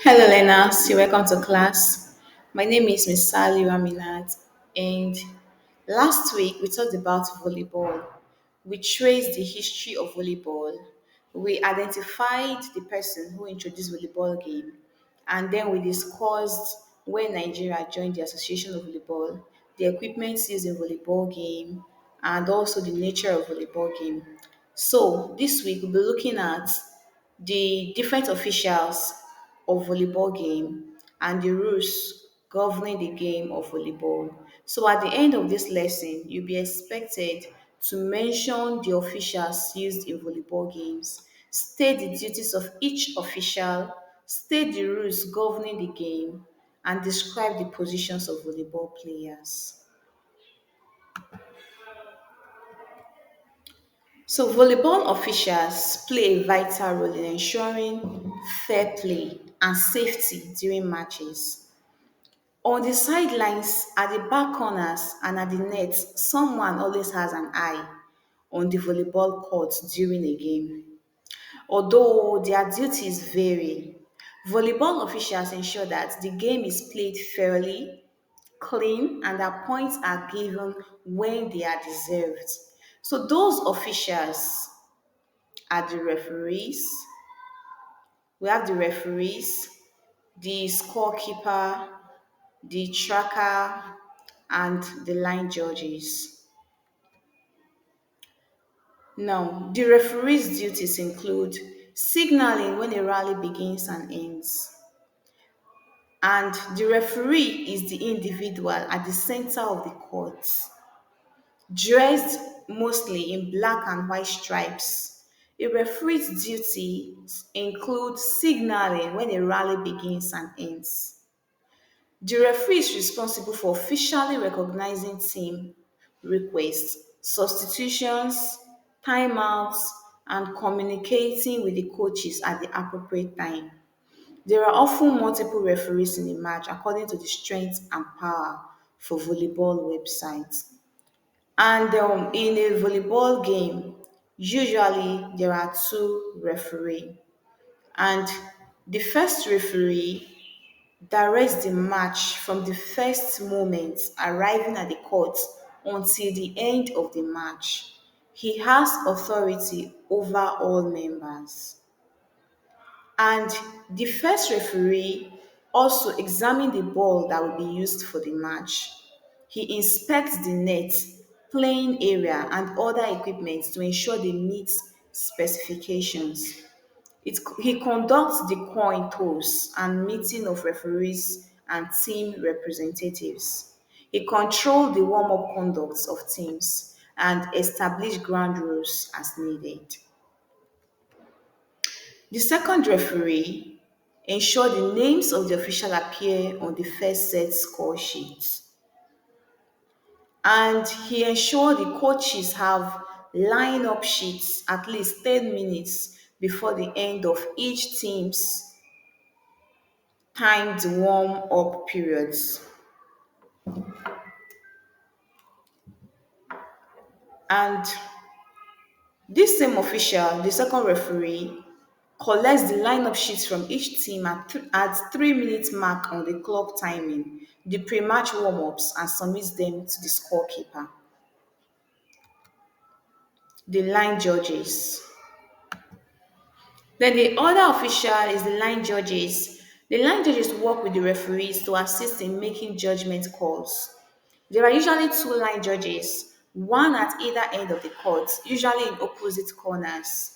Hello, learners. You're welcome to class. My name is Miss Sally Raminat, and last week we talked about volleyball. We traced the history of volleyball. We identified the person who introduced volleyball game, and then we discussed when Nigeria joined the Association of Volleyball, the equipment used in volleyball game, and also the nature of volleyball game. So this week we'll be looking at the different officials of volleyball game and the rules governing the game of volleyball. So at the end of this lesson, you'll be expected to mention the officials used in volleyball games, state the duties of each official, state the rules governing the game, and describe the positions of volleyball players. So, volleyball officials play a vital role in ensuring fair play and safety during matches. On the sidelines, at the back corners, and at the nets, someone always has an eye on the volleyball court during a game. Although their duties vary, volleyball officials ensure that the game is played fairly, clean, and that points are given when they are deserved. So, those officials are the referees. We have the referees, the scorekeeper, the tracker, and the line judges. Now, the referee's duties include signaling when a rally begins and ends. And the referee is the individual at the center of the court, dressed mostly in black and white stripes. A referee's duties include signaling when a rally begins and ends. The referee is responsible for officially recognizing team requests, substitutions, timeouts, and communicating with the coaches at the appropriate time. There are often multiple referees in a match according to the strength and power for volleyball websites. And in a volleyball game, usually there are two referees. And the first referee directs the match from the first moment arriving at the court until the end of the match. He has authority over all members. And the first referee also examines the ball that will be used for the match. He inspects the net, playing area, and other equipment to ensure they meet specifications. He conducts the coin toss and meeting of referees and team representatives. He controls the warm-up conducts of teams and establish ground rules as needed. The second referee ensure the names of the official appear on the first set score sheet. And he ensure the coaches have line-up sheets at least 10 minutes before the end of each team's timed warm-up periods. And this same official, the second referee, collects the lineup sheets from each team at 3 minutes mark on the clock timing, the pre-match warm-ups, and submits them to the scorekeeper. The line judges. Then the other official is the line judges. The line judges work with the referees to assist in making judgment calls. There are usually two line judges, one at either end of the court, usually in opposite corners.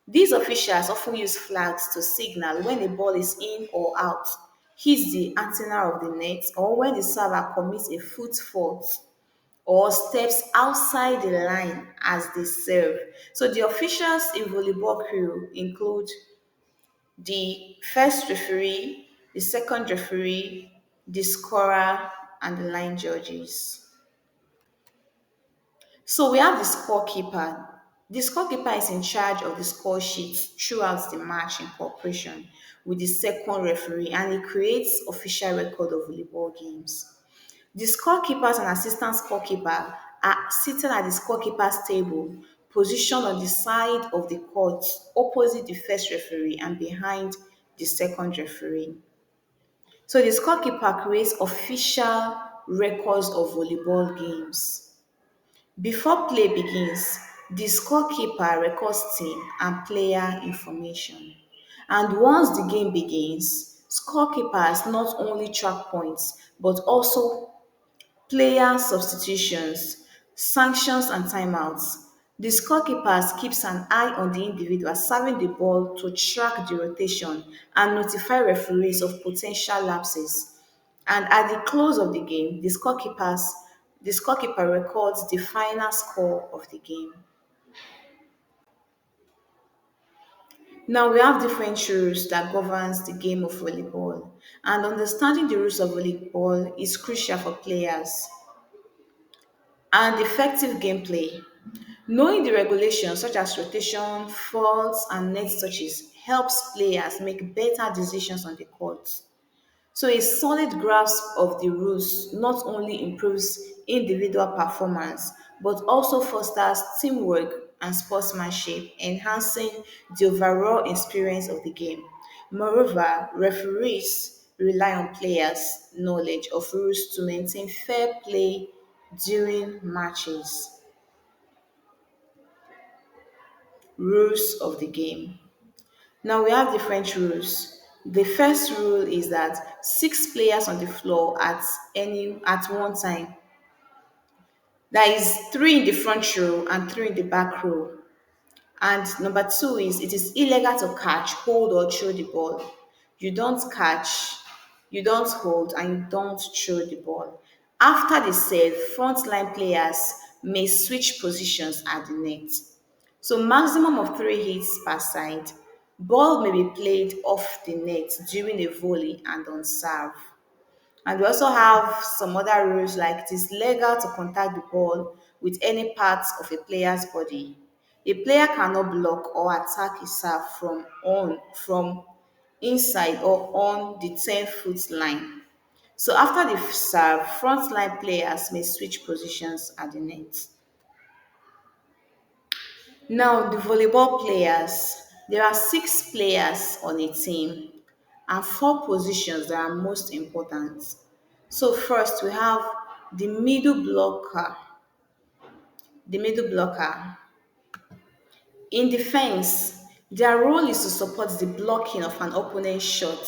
These officials often use flags to signal when a ball is in or out, hits the antenna of the net, or when the server commits a foot fault or steps outside the line as they serve. So the officials in volleyball crew include the first referee, the second referee, the scorer, and the line judges. So we have the scorekeeper. The scorekeeper is in charge of the score sheet throughout the match in cooperation with the second referee, and he creates official record of volleyball games. The scorekeepers and assistant scorekeeper are seated at the scorekeeper's table, positioned on the side of the court opposite the first referee and behind the second referee. So the scorekeeper creates official records of volleyball games. Before play begins, the scorekeeper records team and player information. And once the game begins, scorekeepers not only track points but also player substitutions, sanctions and timeouts. The scorekeepers keeps an eye on the individual serving the ball to track the rotation and notify referees of potential lapses. And at the close of the game, the scorekeeper records the final score of the game. Now we have different rules that governs the game of volleyball, and understanding the rules of volleyball is crucial for players and effective gameplay. Knowing the regulations such as rotation, faults, and net touches helps players make better decisions on the court. So a solid grasp of the rules not only improves individual performance but also fosters teamwork and sportsmanship, enhancing the overall experience of the game. Moreover, referees rely on players' knowledge of rules to maintain fair play during matches. Rules of the game. Now we have different rules. The first rule is that six players on the floor at one time. That is three in the front row and three in the back row. And number two is it is illegal to catch, hold, or throw the ball. You don't catch, you don't hold, and you don't throw the ball. After the serve, frontline players may switch positions at the net. So maximum of three hits per side. Ball may be played off the net during a volley and on serve. And we also have some other rules like it is legal to contact the ball with any part of a player's body. A player cannot block or attack a serve from inside or on the 10-foot line. So after the serve, frontline players may switch positions at the net. Now, the volleyball players, there are six players on a team and four positions that are most important. So first we have the middle blocker. The middle blocker. In defense, their role is to support the blocking of an opponent's shot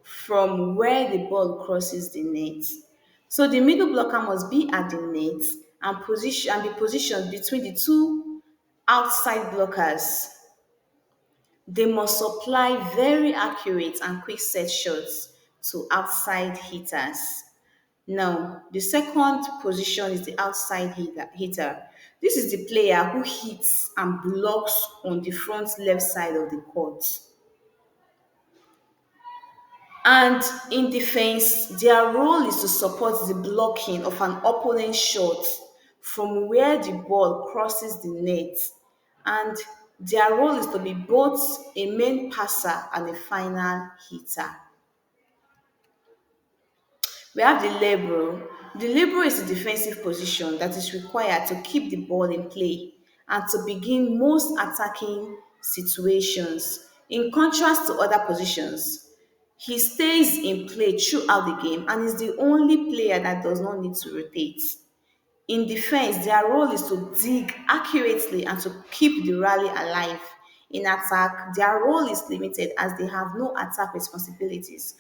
from where the ball crosses the net. So the middle blocker must be at the net and be positioned between the two outside blockers. They must supply very accurate and quick set shots to outside hitters. Now, the second position is the outside hitter. This is the player who hits and blocks on the front left side of the court. And in defense, their role is to support the blocking of an opponent's shot from where the ball crosses the net. And their role is to be both a main passer and a final hitter. We have the libero. The libero is a defensive position that is required to keep the ball in play and to begin most attacking situations. In contrast to other positions, he stays in play throughout the game and is the only player that does not need to rotate. In defense, their role is to dig accurately and to keep the rally alive. In attack, their role is limited as they have no attack responsibilities,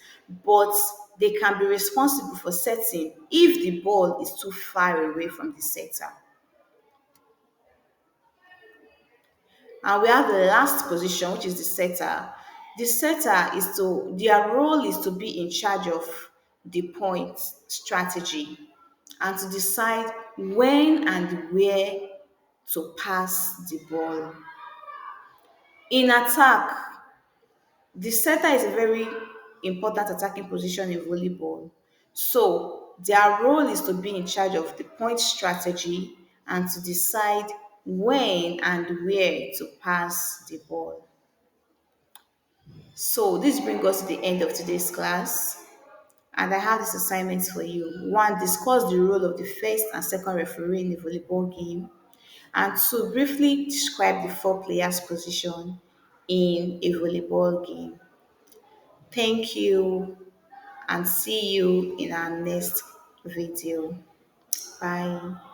but they can be responsible for setting if the ball is too far away from the setter. And we have the last position, which is the setter. The setter is to their role is to be in charge of the point strategy and to decide when and where to pass the ball. In attack, the setter is a very important attacking position in volleyball. So their role is to be in charge of the point strategy and to decide when and where to pass the ball. So this brings us to the end of today's class. And I have this assignment for you. One, discuss the role of the first and second referee in the volleyball game. And two, briefly describe the four players' position in a volleyball game. Thank you and see you in our next video. Bye.